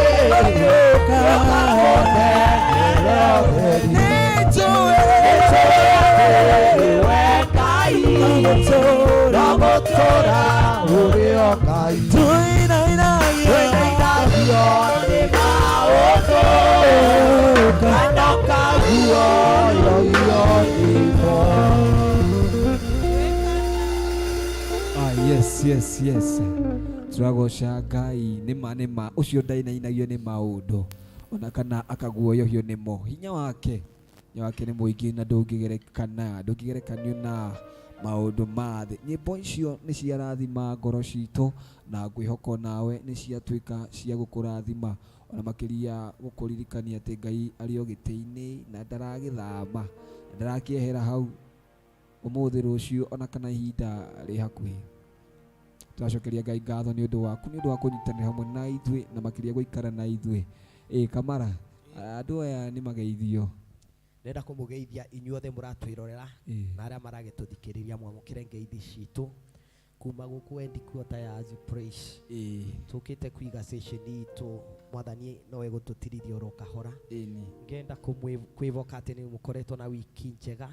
gũtũũra ũrĩ o Ngai tũinainagio nĩ maũndũ kana kaguoyorio nĩmo. Yes tũragoca Ngai nĩma ũcio ndainainagio nĩ maũndũ ona kana akaguoyohio nĩmo. Hinya wake nĩ mũingĩ na ndũngĩgerekanio na maũndũ ma thĩ. Nyĩmbo icio nĩ ciarathima ngoro citũ na ngwĩhoka nawe nĩ ciatuĩka cia gũkũrathima ona makĩria gũkũririkania atĩ Ngai arĩ o gĩtĩ-inĩ na ndaragĩthama ndarakĩehera hau ũmũthĩ rũciũ ona kana ihinda rĩ hakuhĩ. Tũracokeria Ngai ngatho nĩ ũndũ waku, nĩ ũndũ wa kũnyitanĩra hamwe na ithuĩ na makĩria gũikara na ithuĩ. Kamara andũ aya nĩ mageithio. Nenda kũmũgeithia inyuothe mũratwĩrorera na arĩa maragĩtũthikĩrĩria mwamũkĩre ngeithi citũ kuma gũkũ End Quarter ya Azi Praise. Tũkĩte kũiga session itũ mwathani nowe gũtũtirithia oro kahora. Ngenda kwĩvoka atĩ nĩ mũkoretwo na wiki njega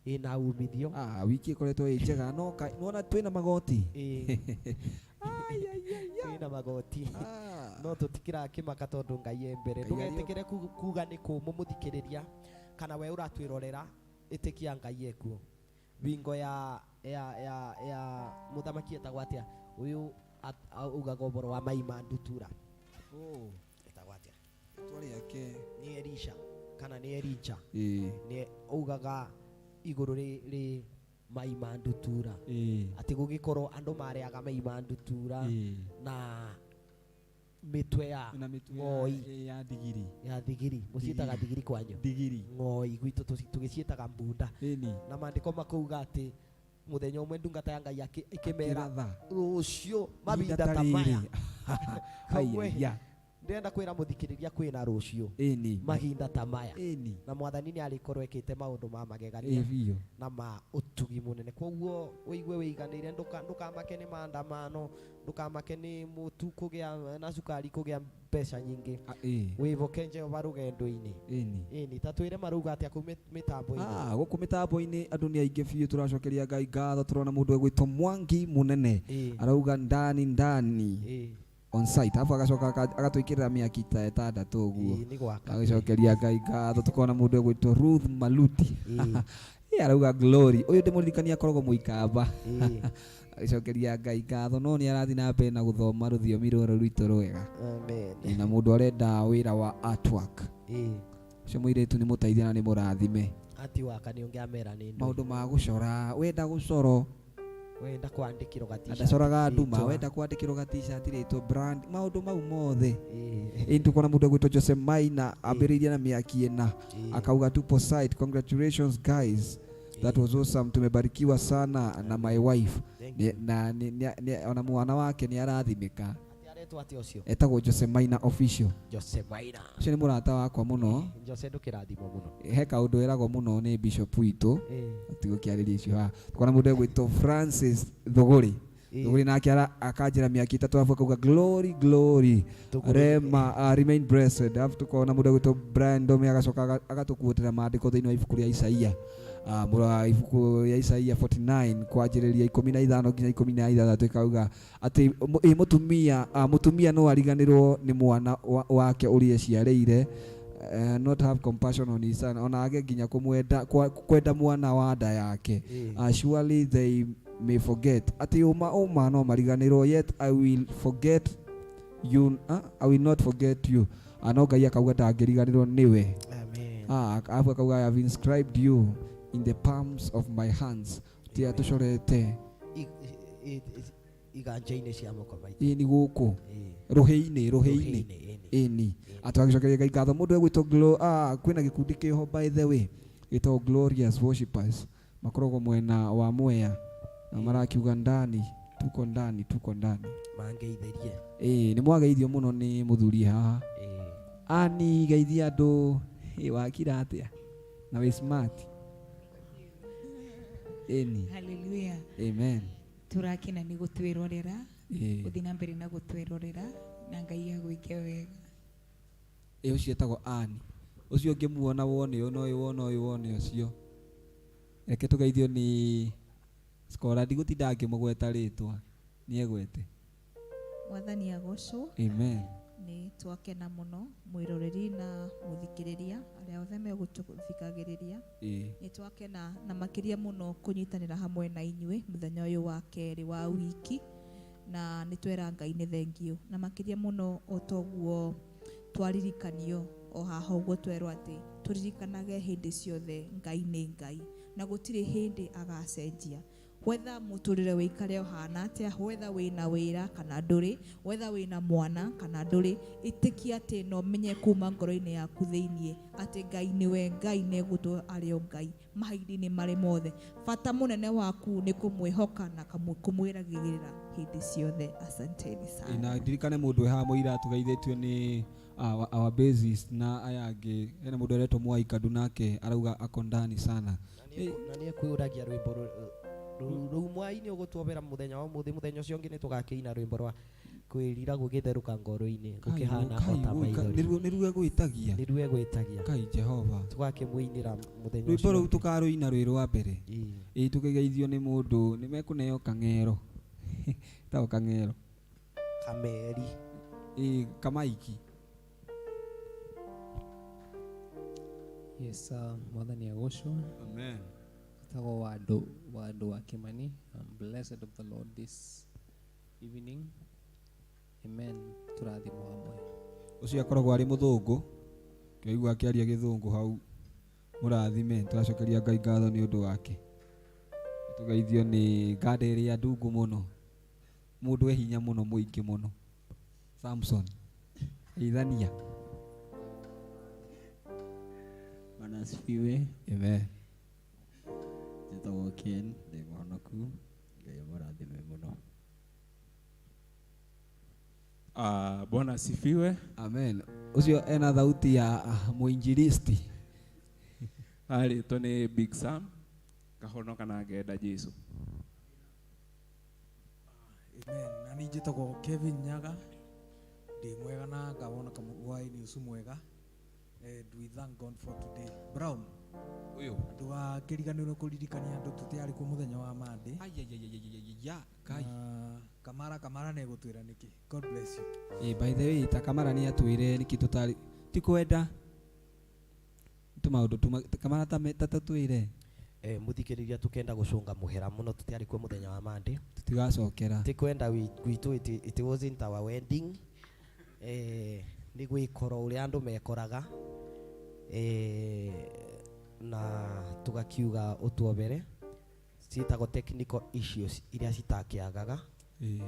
ĩna umithio. Wiki ĩkoretwo ĩ njega no nona twĩna magoti. Twĩna magoti no tũtikĩrakĩmaka tondũ Ngai e mbere. Ndũgetĩkĩre kuga nĩ kũmũ mũthikĩrĩria kana we ũratwĩrorera ĩtĩkia Ngai ekuo. Bingo ya mũthamaki etagwo atĩa ũyũ ugaga ũboro wa Maima Ndutura. Etagwo atĩa rĩtwa rĩake nĩ Elisha kana nĩ Elijah. Nĩ ugaga igũrũ rĩ Maima Ndutura atĩ gũgĩkorwo andũ marĩaga Maima Ndutura na mitwe ya ng'oi ya thigiri mũciĩtaga thigiri kwanyu ng'oi gwitũ tũgĩciĩtaga mbunda na maandĩko makauga atĩ mũthenya ũmwe ndungata ya Ngai ikĩmera rũciũ mabinda ta maya. Ndĩrenda kwĩra mũthikĩrĩria kwĩna rũciũ mahinda ta maya na mwathani nĩ arĩkorwo ekĩte maũndũ ma magegania na ma ũtugi mũnene. Koguo ũigue wĩiganĩire ndũkamake nĩ maandamano, ndũkamake nĩ mũtu kũgĩa na cukari kũgĩa mbeca nyingĩ. Wĩvoke Jehova rũgendo-inĩ. Ta twĩre marauga atĩa kũu mĩtambo-inĩ. Gũkũ mĩtambo-inĩ andũ nĩ aingĩ biũ. Tũracokeria Ngai ngatho. Tũrona mũndũ egwĩtwo Mwangi Mũnene arauga ndani on site hapo agacoka agatwikirira miaki ta 6 uguo agacokeria Ngai ngatho. Tukona mundu egwitwo Ruth Maluti arauga glory uyu ndimuririkania akoragwo muikamba agacokeria Ngai ngatho no ni arathi na mbere na guthoma ruthiomi rũrũ rwitũ rwega. Amen. Na mundu arenda wira wa artwork ucio muiretu ni muteithia na ni murathime ati waka ni ungiamera ni maundu ma gucora wenda gucoro wenda kwandikirwo gati adacoraga nduma wenda kwandikirwo ga t-shirt ritwo brand maundu mau mothe tukona mundu gwitwo Joseph Maina ambiriria na miaki ena akauga tupo site. Congratulations guys, that was awesome. Tumebarikiwa sana na my wife na ona mwana wake ni arathimika. Etagwo Joseph Maina official. Joseph Maina ucio ni murata wakwa muno. Joseph ndukirathimo muno he kaundu eragwo muno ni bishop witu atigo kiariria icio ha. Tukona mundu gwitwo Francis Thuguri nake akanjira miaki 3 afu akauga glory glory rema remain blessed. Afu tukona mundu gwitwo Brian Dome agacoka agatukuotera maandiko thiini wa ibuku ria Isaia mura ibuku ya Isaia 49 kwanjiriria 15 nginya 16 ikauga ati mutumia no ariganirwo ni mwana wake uria ciareire not have compassion on his son, ona age nginya kumwenda kwenda mwana wa nda yake. Surely they may forget ati uma no mariganirwo, yet I will forget you, I will not forget you. Ano Ngai akauga ndangiriganirwo niwe. Amen. Afu akauga I have inscribed you in the palms of my hands. Tia tucorete iganja-ini cia moko maitũ ni guku ruhi-ini ini atwagicokeria Ngai ngatho. Mundu egwitwo kwina gikundi kiho by the way gitwo Glorious Worshipers makoragwo mwena wa Mwea na marakiuga ndani tuko ndani mangeithĩrie ni mwageithio muno ni muthuri haha ani geithia andu wakira atia na we smart hallelujah amen. Turakena ni gutwirorera uthii na mbere na gutwirorera na Ngai agwike wega. Ucio etagwo ani ucio ngimuona wone wone ucio reke tugeithio ni skora ndigutinda ngimugweta ritwa ni egwete Mwathani agocwo. Amen. Ni twakena muno mwiroreri na muthikiriria aria othe megututhikagiriria ni twakena na makiria muno kunyitanira hamwe na inyue muthenya uyu wa keri wa wiki na ni twera Ngai ni thengio na makiria muno otoguo twaririkanio o haha uguo twerwo ati turirikanage hindi ciothe Ngai ni Ngai na gutire hindi agacenjia. Whether muturire wikare ohana atia, whether wina wira kana nduri, whether wina mwana kana nduri, itikia ati no menye kuma ngoro-ini yaku thiinie ati Ngai niwe Ngai negutwo ario Ngai mahinda-ini mari mothe. Bata munene waku ni kumwihoka na kumwiragirira hindi ciothe. Asanteni sana. Ina ndirikane mundu ha muira tugeithitio ni our bassist na aya angi ena mundu aretwo Mwai Kadu nake arauga ako ndani sana na ni ekwiuragia rwimbo ruu Mwai ni ugutwobera muthenya wa muthi muthenya ucio ngi ni tugakiina rwimbo rwa kwirira gugitheruka ngoro-ini gukihana ota maithori niru egwitagia Kai Jehova tugakimwinira muthenya ucio rwimbo ruu tukaruina rwi rwa mbere tukigeithio ni mundu ni mekuneo kang'ero tawo kang'ero kameri kamaiki. Yes, Mwathani agocwo. Amen. Tago wado wa Kimani. I'm blessed of the Lord this evening. Amen. Turathimwo hamwe. Ucio akoragwo ari muthungu kĩigua akĩaria gĩthũngũ hau mũrathime turacokeria Ngai ngatho nĩ ũndũ wake. Tugeithio nĩ nganda ĩrĩa ndungu mũno mũndũ e hinya mũno mũingĩ mũno Samson Ithania. Bwana asifiwe. Amen. Njĩtagwo Ken ndĩ mũhonoku Ngai amũrathime mũno. Bwana asifiwe. Amen. Ucio ena thauti ya muinjilisti. Rĩtwa nĩ Big Sam kahonoka na ngenda Jesu. Amen. Na niĩ njĩtagwo Kevin Nyaga ndĩ mwega na ngabona kamũgwai-inĩ ũcio mwega. We thank God for today. Brown uyu andu akiriganirwo kuririkania andu tutiari ku muthenya wa Monday. Kai Kamara ne gutwira niki. God bless you. By the way, ta Kamara ni atwire niki tutari tikwenda tumaundu Kamara ta twire muthikiriria tukenda gucunga muhera muno tutiari ku muthenya wa Monday tutigacokera tikwenda gwitu it wasn't our wedding ni gwikoro uria andu mekoraga na tugakiuga utuobere citagwo technical issues iria citakiagaga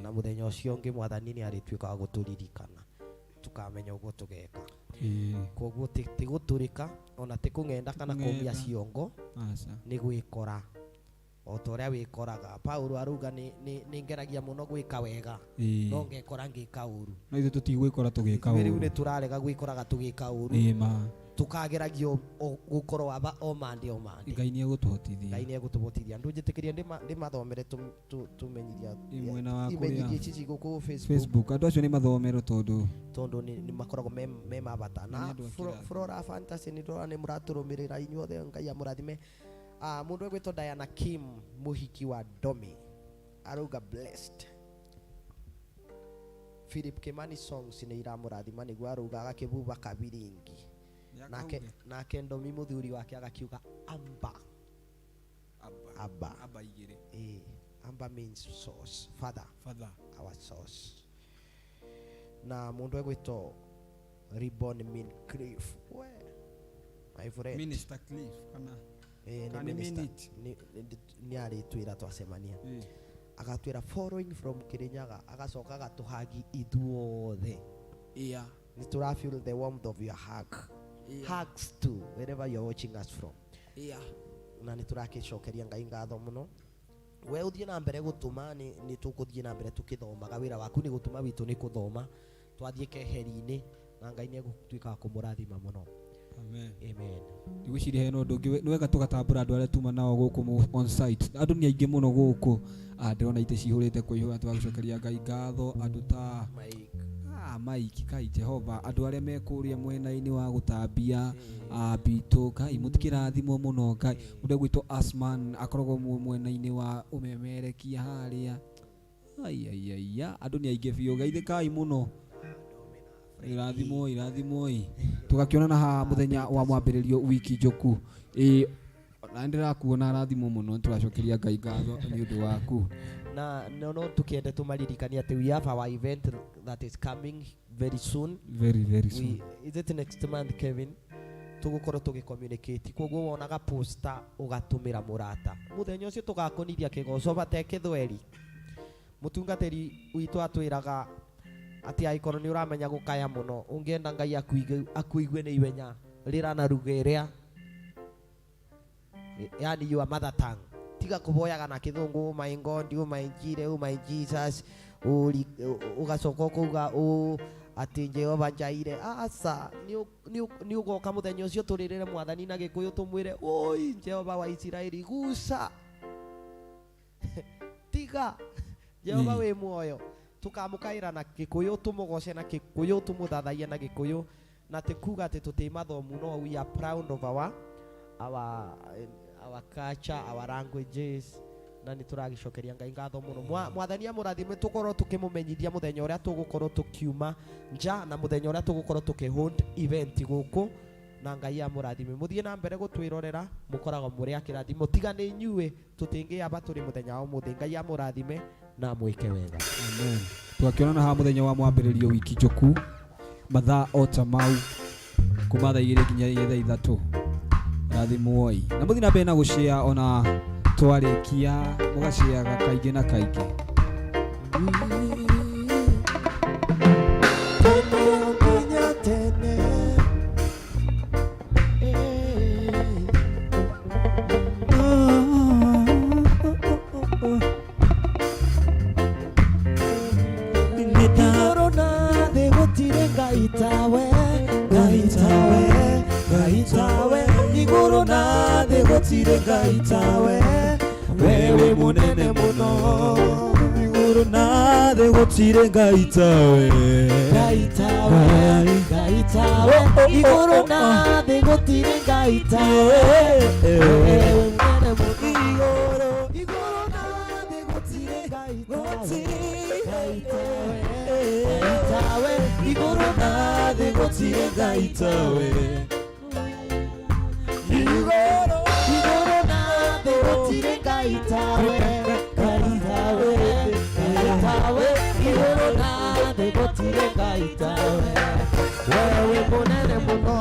na muthenya ucio ungi mwathani ni arituika wa guturirikana tukamenya uguo tugeka koguo ti guturika ona ti kungenda kana kumia ciongo ni gwikora o ta uria wikoraga Paulo aruga ni ngeragia muno gwika wega no ngekora ngika uru no ithu tutigwikora tugika uru riu ni turarega gwikoraga tugika uru tukageragio gukorwo aba o mande Ngai ni egutubotithia ndu njitikiria ndi mathomere tumenyithia mwena wa kuria cici guku Facebook andu acio ni mathomero tondu ni makoragwo me mabata na Flora Fantasy ni ndora ni muraturumirira inyuothe Ngai amurathime mundu egwitwo Diana Kim muhiki wa Domi aruga blessed Philip Kimani songs ni iramurathima niguo aruga agakibuba kabiringi nake Domi muthuri wake agakiuga amba igire amba means source father our source na mundu egwitwo Reborn Min Cliff my friend Minister Cliff kana ni aritwira twasemania agatwira following from Kirinyaga agacoka agatuhagi ithuothe ni tura feel the warmth of your hug hugs too wherever you're watching us from na ni turakicokeria Ngai ngatho muno we uthie na mbere gutuma ni tukuthie na mbere tukithomaga wira waku ni gutuma witu ni kuthoma twathie keheri-ini na Ngai ni egutwika kumurathima muno amen Ndigwiciria heno ndungi ni wega tugatambura andu aria tuma nao guku on site andu ni aingi muno guku ndirona ite cihurite kuihura twagucokeria Ngai ngatho andu ta Mike Kai Jehova andu aria mekuria mwena-ini wa gutambia bitu Kai mutikirathimo muno Ngai mundu gwitwo Asman akoragwo mwena-ini wa umemerekia haria andu ni aingi biu geithikai muno irathimoi tugakionana ha muthenya wa mwambiririo wiki njoku na ndira kuona rathimo muno turacokeria Ngai ngatho ni undu waku na no tukiende tumaririkania ati we have our event that is coming very soon soon is it next month Kevin tugukorwo tugicommunicate koguo wonaga poster ugatumira murata muthenya ucio tugakonithia kigoco batekithweri mutungatiri witu atwiraga ati aikorwo ni uramenya gukaya muno ungienda Ngai akuigue ni iwenya rirana rugeria yani your mother tongue tiga kuboyaga na kithungu my God you my jire you my Jesus ugacoka kuga ati Jehova Jaire asa ni ugoka muthenya ucio turirire mwathani na gikuyu tumwire oi Jehova wa Israeli gusa tiga Jehova we muoyo tukamukaira na gikuyu tumugoce na gikuyu tumuthathaia na gikuyu na tikuga ati tutimathomu no we are proud of our culture our languages na ni turagicokeria Ngai ngatho muno mwathani amurathime tukorwo tukimumenyithia muthenya uria tugukorwo tukiuma nja na muthenya uria tugukorwo tukihold event guku na Ngai amurathime muthie na mbere gutwirorera mukoragwo muri akirathimo tiga ni inyue tutingiamba turi muthenya wa muthi Ngai amurathime na mwike wega amen twakionana ha muthenya wa mwambiririo wiki njoku mathaa ota mau kuma thaa 2 nginya thaa 3 rathimoi na muthina mbere na gushare ona twarikia mugashiaga kaingi na kaingi iguru na thĩ gũtirĩ Ngai tawe wewe munene muno iguru na thĩ gũtirĩ Ngai tawe iguru na thĩ gũtirĩ Ngai tawe wewe munene muno iguru na thĩ gũtirĩ Ngai tawe iguru na thĩ gũtirĩ Ngai tawe igoro na thĩ gũtirĩ Ngai tawe igoro na thĩ gũtirĩ Ngai tawe wewe munene muno